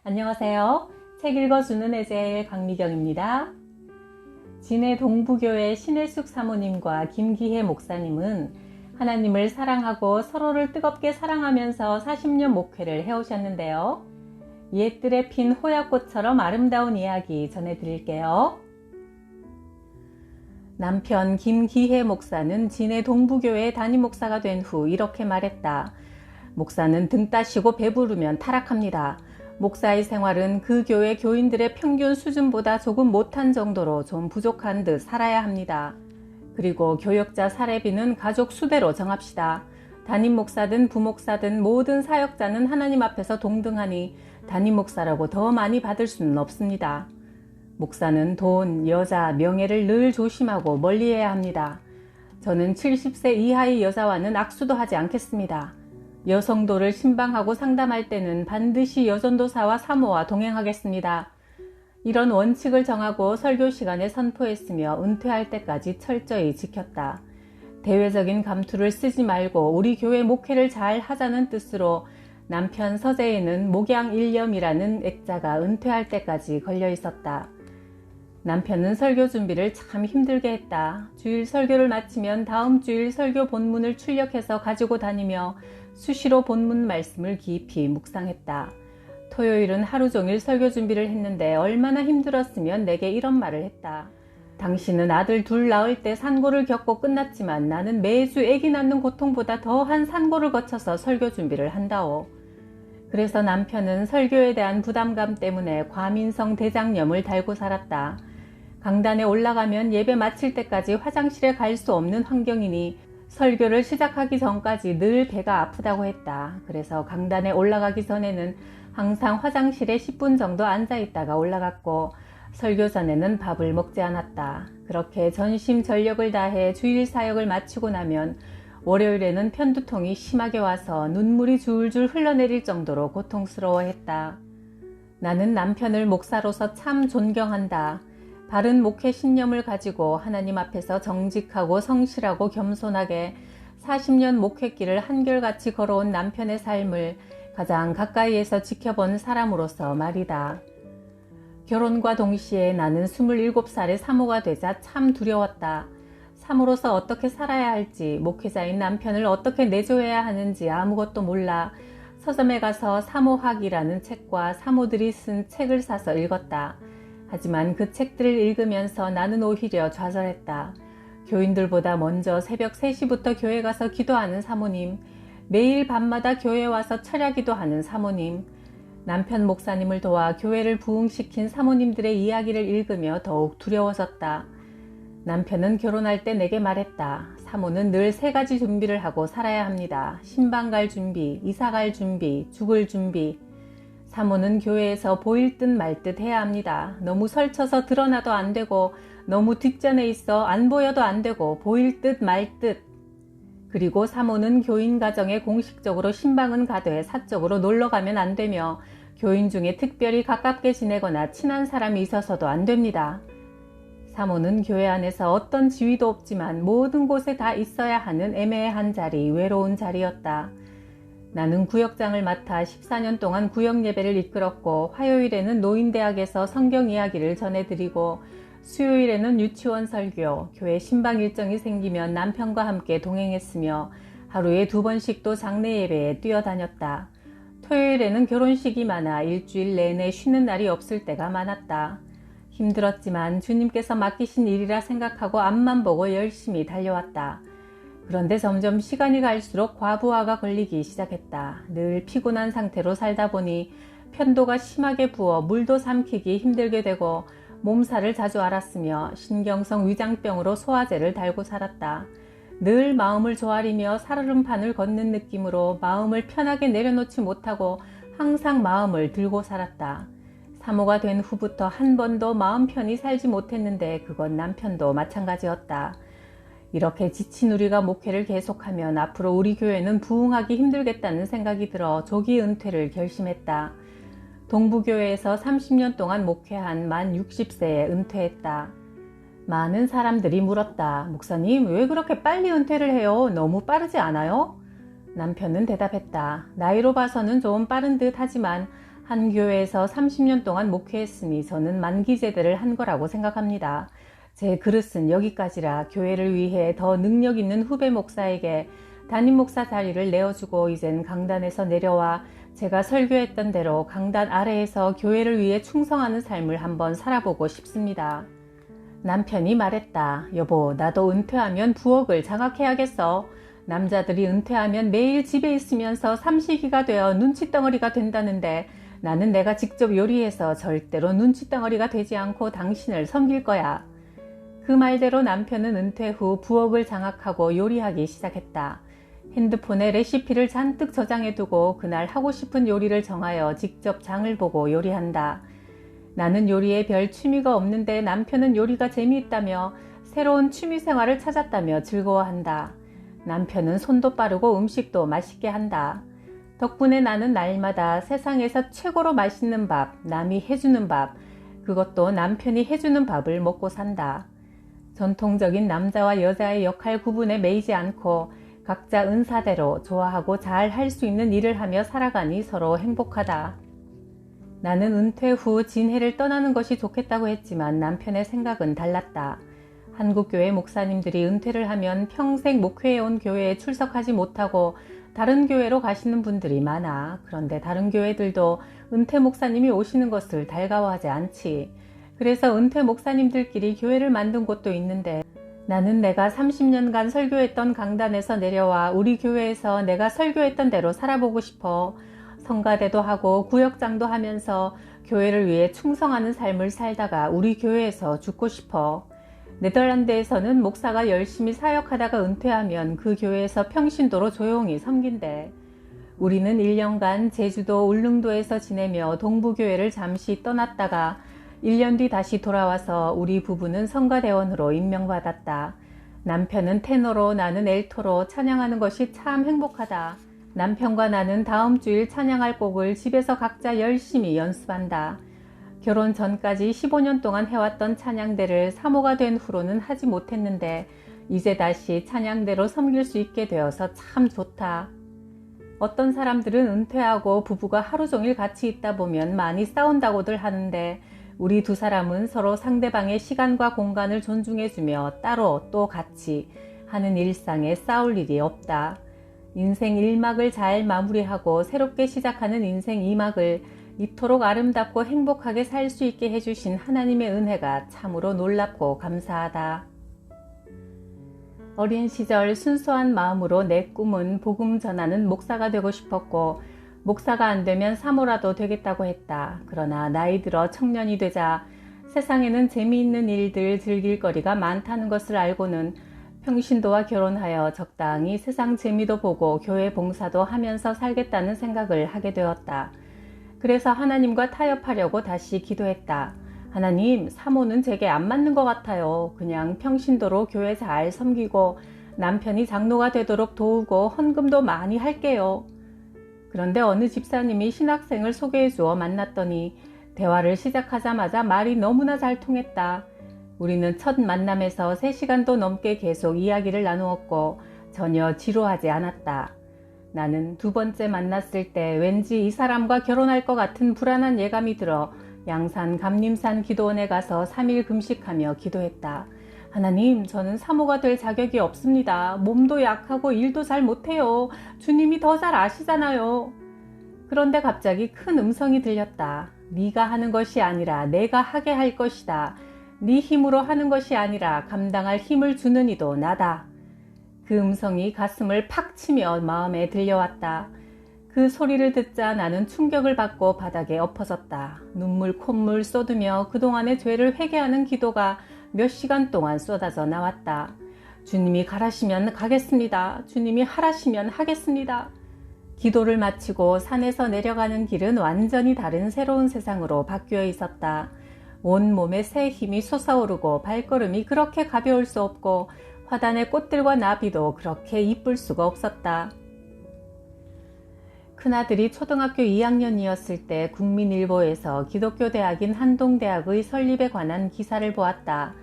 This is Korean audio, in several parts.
안녕하세요. 책 읽어주는 애제일 강미경입니다. 진해 동부교회 신혜숙 사모님과 김기혜 목사님은 하나님을 사랑하고 서로를 뜨겁게 사랑하면서 40년 목회를 해오셨는데요. 옛들에 핀 호야꽃처럼 아름다운 이야기 전해드릴게요. 남편 김기혜 목사는 진해 동부교회 담임 목사가 된 후 이렇게 말했다. 목사는 등 따시고 배부르면 타락합니다. 목사의 생활은 그 교회 교인들의 평균 수준보다 조금 못한 정도로 좀 부족한 듯 살아야 합니다. 그리고 교역자 사례비는 가족 수대로 정합시다. 담임 목사든 부목사든 모든 사역자는 하나님 앞에서 동등하니 담임 목사라고 더 많이 받을 수는 없습니다. 목사는 돈, 여자, 명예를 늘 조심하고 멀리해야 합니다. 저는 70세 이하의 여자와는 악수도 하지 않겠습니다. 여성도를 신방하고 상담할 때는 반드시 여전도사와 사모와 동행하겠습니다. 이런 원칙을 정하고 설교 시간에 선포했으며 은퇴할 때까지 철저히 지켰다. 대외적인 감투를 쓰지 말고 우리 교회 목회를 잘 하자는 뜻으로 남편 서재에는 목양일념이라는 액자가 은퇴할 때까지 걸려 있었다. 남편은 설교 준비를 참 힘들게 했다. 주일 설교를 마치면 다음 주일 설교 본문을 출력해서 가지고 다니며 수시로 본문 말씀을 깊이 묵상했다. 토요일은 하루 종일 설교 준비를 했는데 얼마나 힘들었으면 내게 이런 말을 했다. 당신은 아들 둘 낳을 때 산고를 겪고 끝났지만 나는 매주 아기 낳는 고통보다 더한 산고를 거쳐서 설교 준비를 한다오. 그래서 남편은 설교에 대한 부담감 때문에 과민성 대장염을 달고 살았다. 강단에 올라가면 예배 마칠 때까지 화장실에 갈 수 없는 환경이니 설교를 시작하기 전까지 늘 배가 아프다고 했다. 그래서 강단에 올라가기 전에는 항상 화장실에 10분 정도 앉아 있다가 올라갔고 설교 전에는 밥을 먹지 않았다. 그렇게 전심전력을 다해 주일 사역을 마치고 나면 월요일에는 편두통이 심하게 와서 눈물이 줄줄 흘러내릴 정도로 고통스러워했다. 나는 남편을 목사로서 참 존경한다. 바른 목회 신념을 가지고 하나님 앞에서 정직하고 성실하고 겸손하게 40년 목회길을 한결같이 걸어온 남편의 삶을 가장 가까이에서 지켜본 사람으로서 말이다. 결혼과 동시에 나는 27살의 사모가 되자 참 두려웠다. 사모로서 어떻게 살아야 할지, 목회자인 남편을 어떻게 내조해야 하는지 아무것도 몰라 서점에 가서 사모학이라는 책과 사모들이 쓴 책을 사서 읽었다. 하지만 그 책들을 읽으면서 나는 오히려 좌절했다. 교인들보다 먼저 새벽 3시부터 교회 가서 기도하는 사모님, 매일 밤마다 교회 와서 철야기도 하는 사모님, 남편 목사님을 도와 교회를 부흥시킨 사모님들의 이야기를 읽으며 더욱 두려워졌다. 남편은 결혼할 때 내게 말했다. 사모는 늘 3가지 준비를 하고 살아야 합니다. 신방 갈 준비, 이사 갈 준비, 죽을 준비. 사모는 교회에서 보일 듯 말 듯 해야 합니다. 너무 설쳐서 드러나도 안 되고 너무 뒷전에 있어 안 보여도 안 되고 보일 듯 말 듯. 그리고 사모는 교인 가정에 공식적으로 신방은 가되 사적으로 놀러 가면 안 되며 교인 중에 특별히 가깝게 지내거나 친한 사람이 있어서도 안 됩니다. 사모는 교회 안에서 어떤 지위도 없지만 모든 곳에 다 있어야 하는 애매한 자리, 외로운 자리였다. 나는 구역장을 맡아 14년 동안 구역 예배를 이끌었고 화요일에는 노인대학에서 성경 이야기를 전해드리고 수요일에는 유치원 설교, 교회 신방 일정이 생기면 남편과 함께 동행했으며 하루에 2번씩도 장례 예배에 뛰어다녔다. 토요일에는 결혼식이 많아 일주일 내내 쉬는 날이 없을 때가 많았다. 힘들었지만 주님께서 맡기신 일이라 생각하고 앞만 보고 열심히 달려왔다. 그런데 점점 시간이 갈수록 과부하가 걸리기 시작했다. 늘 피곤한 상태로 살다 보니 편도가 심하게 부어 물도 삼키기 힘들게 되고 몸살을 자주 앓았으며 신경성 위장병으로 소화제를 달고 살았다. 늘 마음을 조아리며 살얼음판을 걷는 느낌으로 마음을 편하게 내려놓지 못하고 항상 마음을 들고 살았다. 사모가 된 후부터 한 번도 마음 편히 살지 못했는데 그건 남편도 마찬가지였다. 이렇게 지친 우리가 목회를 계속하면 앞으로 우리 교회는 부흥하기 힘들겠다는 생각이 들어 조기 은퇴를 결심했다. 동부교회에서 30년 동안 목회한 만 60세에 은퇴했다. 많은 사람들이 물었다. 목사님, 왜 그렇게 빨리 은퇴를 해요? 너무 빠르지 않아요? 남편은 대답했다. 나이로 봐서는 좀 빠른 듯 하지만 한 교회에서 30년 동안 목회했으니 저는 만기 제대를 한 거라고 생각합니다. 제 그릇은 여기까지라 교회를 위해 더 능력 있는 후배 목사에게 담임 목사 자리를 내어주고 이젠 강단에서 내려와 제가 설교했던 대로 강단 아래에서 교회를 위해 충성하는 삶을 한번 살아보고 싶습니다. 남편이 말했다. 여보, 나도 은퇴하면 부엌을 장악해야겠어. 남자들이 은퇴하면 매일 집에 있으면서 삼식이가 되어 눈치덩어리가 된다는데 나는 내가 직접 요리해서 절대로 눈치덩어리가 되지 않고 당신을 섬길 거야. 그 말대로 남편은 은퇴 후 부엌을 장악하고 요리하기 시작했다. 핸드폰에 레시피를 잔뜩 저장해두고 그날 하고 싶은 요리를 정하여 직접 장을 보고 요리한다. 나는 요리에 별 취미가 없는데 남편은 요리가 재미있다며 새로운 취미 생활을 찾았다며 즐거워한다. 남편은 손도 빠르고 음식도 맛있게 한다. 덕분에 나는 날마다 세상에서 최고로 맛있는 밥, 남이 해주는 밥, 그것도 남편이 해주는 밥을 먹고 산다. 전통적인 남자와 여자의 역할 구분에 매이지 않고 각자 은사대로 좋아하고 잘 할 수 있는 일을 하며 살아가니 서로 행복하다. 나는 은퇴 후 진해를 떠나는 것이 좋겠다고 했지만 남편의 생각은 달랐다. 한국교회 목사님들이 은퇴를 하면 평생 목회해온 교회에 출석하지 못하고 다른 교회로 가시는 분들이 많아. 그런데 다른 교회들도 은퇴 목사님이 오시는 것을 달가워하지 않지. 그래서 은퇴 목사님들끼리 교회를 만든 곳도 있는데 나는 내가 30년간 설교했던 강단에서 내려와 우리 교회에서 내가 설교했던 대로 살아보고 싶어. 성가대도 하고 구역장도 하면서 교회를 위해 충성하는 삶을 살다가 우리 교회에서 죽고 싶어. 네덜란드에서는 목사가 열심히 사역하다가 은퇴하면 그 교회에서 평신도로 조용히 섬긴대. 우리는 1년간 제주도 울릉도에서 지내며 동부교회를 잠시 떠났다가 1년 뒤 다시 돌아와서 우리 부부는 성가대원으로 임명받았다. 남편은 테너로 나는 엘토로 찬양하는 것이 참 행복하다. 남편과 나는 다음 주일 찬양할 곡을 집에서 각자 열심히 연습한다. 결혼 전까지 15년 동안 해왔던 찬양대를 사모가 된 후로는 하지 못했는데 이제 다시 찬양대로 섬길 수 있게 되어서 참 좋다. 어떤 사람들은 은퇴하고 부부가 하루 종일 같이 있다 보면 많이 싸운다고들 하는데 우리 두 사람은 서로 상대방의 시간과 공간을 존중해주며 따로 또 같이 하는 일상에 싸울 일이 없다. 인생 1막을 잘 마무리하고 새롭게 시작하는 인생 2막을 이토록 아름답고 행복하게 살 수 있게 해주신 하나님의 은혜가 참으로 놀랍고 감사하다. 어린 시절 순수한 마음으로 내 꿈은 복음 전하는 목사가 되고 싶었고 목사가 안 되면 사모라도 되겠다고 했다. 그러나 나이 들어 청년이 되자 세상에는 재미있는 일들 즐길 거리가 많다는 것을 알고는 평신도와 결혼하여 적당히 세상 재미도 보고 교회 봉사도 하면서 살겠다는 생각을 하게 되었다. 그래서 하나님과 타협하려고 다시 기도했다. 하나님, 사모는 제게 안 맞는 것 같아요. 그냥 평신도로 교회 잘 섬기고 남편이 장로가 되도록 도우고 헌금도 많이 할게요. 그런데 어느 집사님이 신학생을 소개해 주어 만났더니 대화를 시작하자마자 말이 너무나 잘 통했다. 우리는 첫 만남에서 3시간도 넘게 계속 이야기를 나누었고 전혀 지루하지 않았다. 나는 두 번째 만났을 때 왠지 이 사람과 결혼할 것 같은 불안한 예감이 들어 양산 감림산 기도원에 가서 3일 금식하며 기도했다. 하나님, 저는 사모가 될 자격이 없습니다. 몸도 약하고 일도 잘 못해요. 주님이 더 잘 아시잖아요. 그런데 갑자기 큰 음성이 들렸다. 네가 하는 것이 아니라 내가 하게 할 것이다. 네 힘으로 하는 것이 아니라 감당할 힘을 주는 이도 나다. 그 음성이 가슴을 팍 치며 마음에 들려왔다. 그 소리를 듣자 나는 충격을 받고 바닥에 엎어졌다. 눈물 콧물 쏟으며 그동안의 죄를 회개하는 기도가 몇 시간 동안 쏟아져 나왔다. 주님이 가라시면 가겠습니다. 주님이 하라시면 하겠습니다. 기도를 마치고 산에서 내려가는 길은 완전히 다른 새로운 세상으로 바뀌어 있었다. 온몸에 새 힘이 솟아오르고 발걸음이 그렇게 가벼울 수 없고 화단의 꽃들과 나비도 그렇게 이쁠 수가 없었다. 큰아들이 초등학교 2학년이었을 때 국민일보에서 기독교 대학인 한동대학의 설립에 관한 기사를 보았다.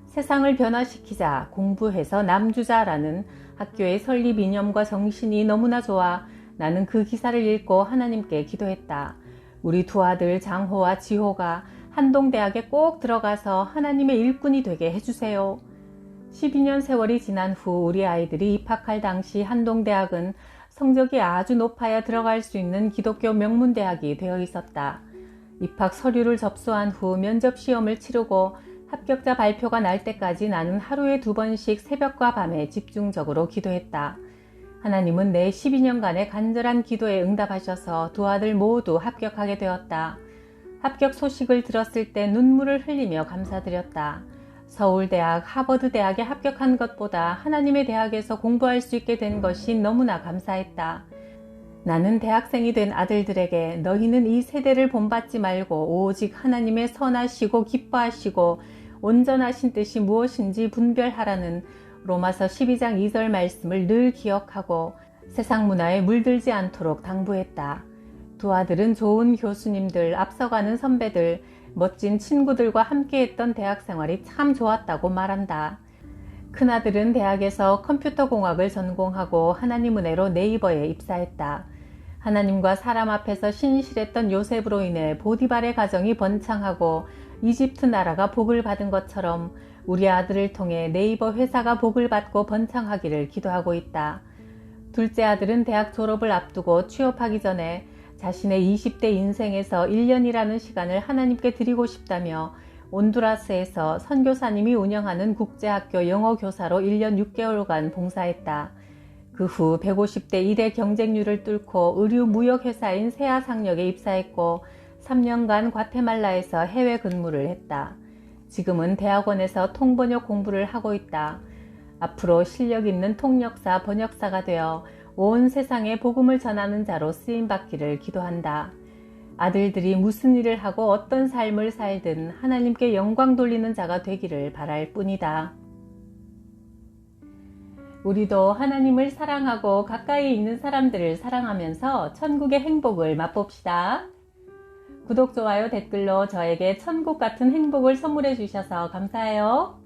세상을 변화시키자, 공부해서 남주자라는 학교의 설립 이념과 정신이 너무나 좋아 나는 그 기사를 읽고 하나님께 기도했다. 우리 두 아들 장호와 지호가 한동대학에 꼭 들어가서 하나님의 일꾼이 되게 해주세요. 12년 세월이 지난 후 우리 아이들이 입학할 당시 한동대학은 성적이 아주 높아야 들어갈 수 있는 기독교 명문대학이 되어 있었다. 입학 서류를 접수한 후 면접 시험을 치르고 합격자 발표가 날 때까지 나는 하루에 2번씩 새벽과 밤에 집중적으로 기도했다. 하나님은 내 12년간의 간절한 기도에 응답하셔서 두 아들 모두 합격하게 되었다. 합격 소식을 들었을 때 눈물을 흘리며 감사드렸다. 서울대학, 하버드대학에 합격한 것보다 하나님의 대학에서 공부할 수 있게 된 것이 너무나 감사했다. 나는 대학생이 된 아들들에게 너희는 이 세대를 본받지 말고 오직 하나님의 선하시고 기뻐하시고 온전하신 뜻이 무엇인지 분별하라는 로마서 12장 2절 말씀을 늘 기억하고 세상 문화에 물들지 않도록 당부했다. 두 아들은 좋은 교수님들, 앞서가는 선배들, 멋진 친구들과 함께했던 대학 생활이 참 좋았다고 말한다. 큰아들은 대학에서 컴퓨터공학을 전공하고 하나님 은혜로 네이버에 입사했다. 하나님과 사람 앞에서 신실했던 요셉으로 인해 보디발의 가정이 번창하고 이집트 나라가 복을 받은 것처럼 우리 아들을 통해 네이버 회사가 복을 받고 번창하기를 기도하고 있다. 둘째 아들은 대학 졸업을 앞두고 취업하기 전에 자신의 20대 인생에서 1년이라는 시간을 하나님께 드리고 싶다며 온두라스에서 선교사님이 운영하는 국제학교 영어교사로 1년 6개월간 봉사했다. 그 후 150대 1의 경쟁률을 뚫고 의류 무역회사인 세아상력에 입사했고 3년간 과테말라에서 해외 근무를 했다. 지금은 대학원에서 통번역 공부를 하고 있다. 앞으로 실력 있는 통역사, 번역사가 되어 온 세상에 복음을 전하는 자로 쓰임받기를 기도한다. 아들들이 무슨 일을 하고 어떤 삶을 살든 하나님께 영광 돌리는 자가 되기를 바랄 뿐이다. 우리도 하나님을 사랑하고 가까이 있는 사람들을 사랑하면서 천국의 행복을 맛봅시다. 구독, 좋아요, 댓글로 저에게 천국 같은 행복을 선물해 주셔서 감사해요.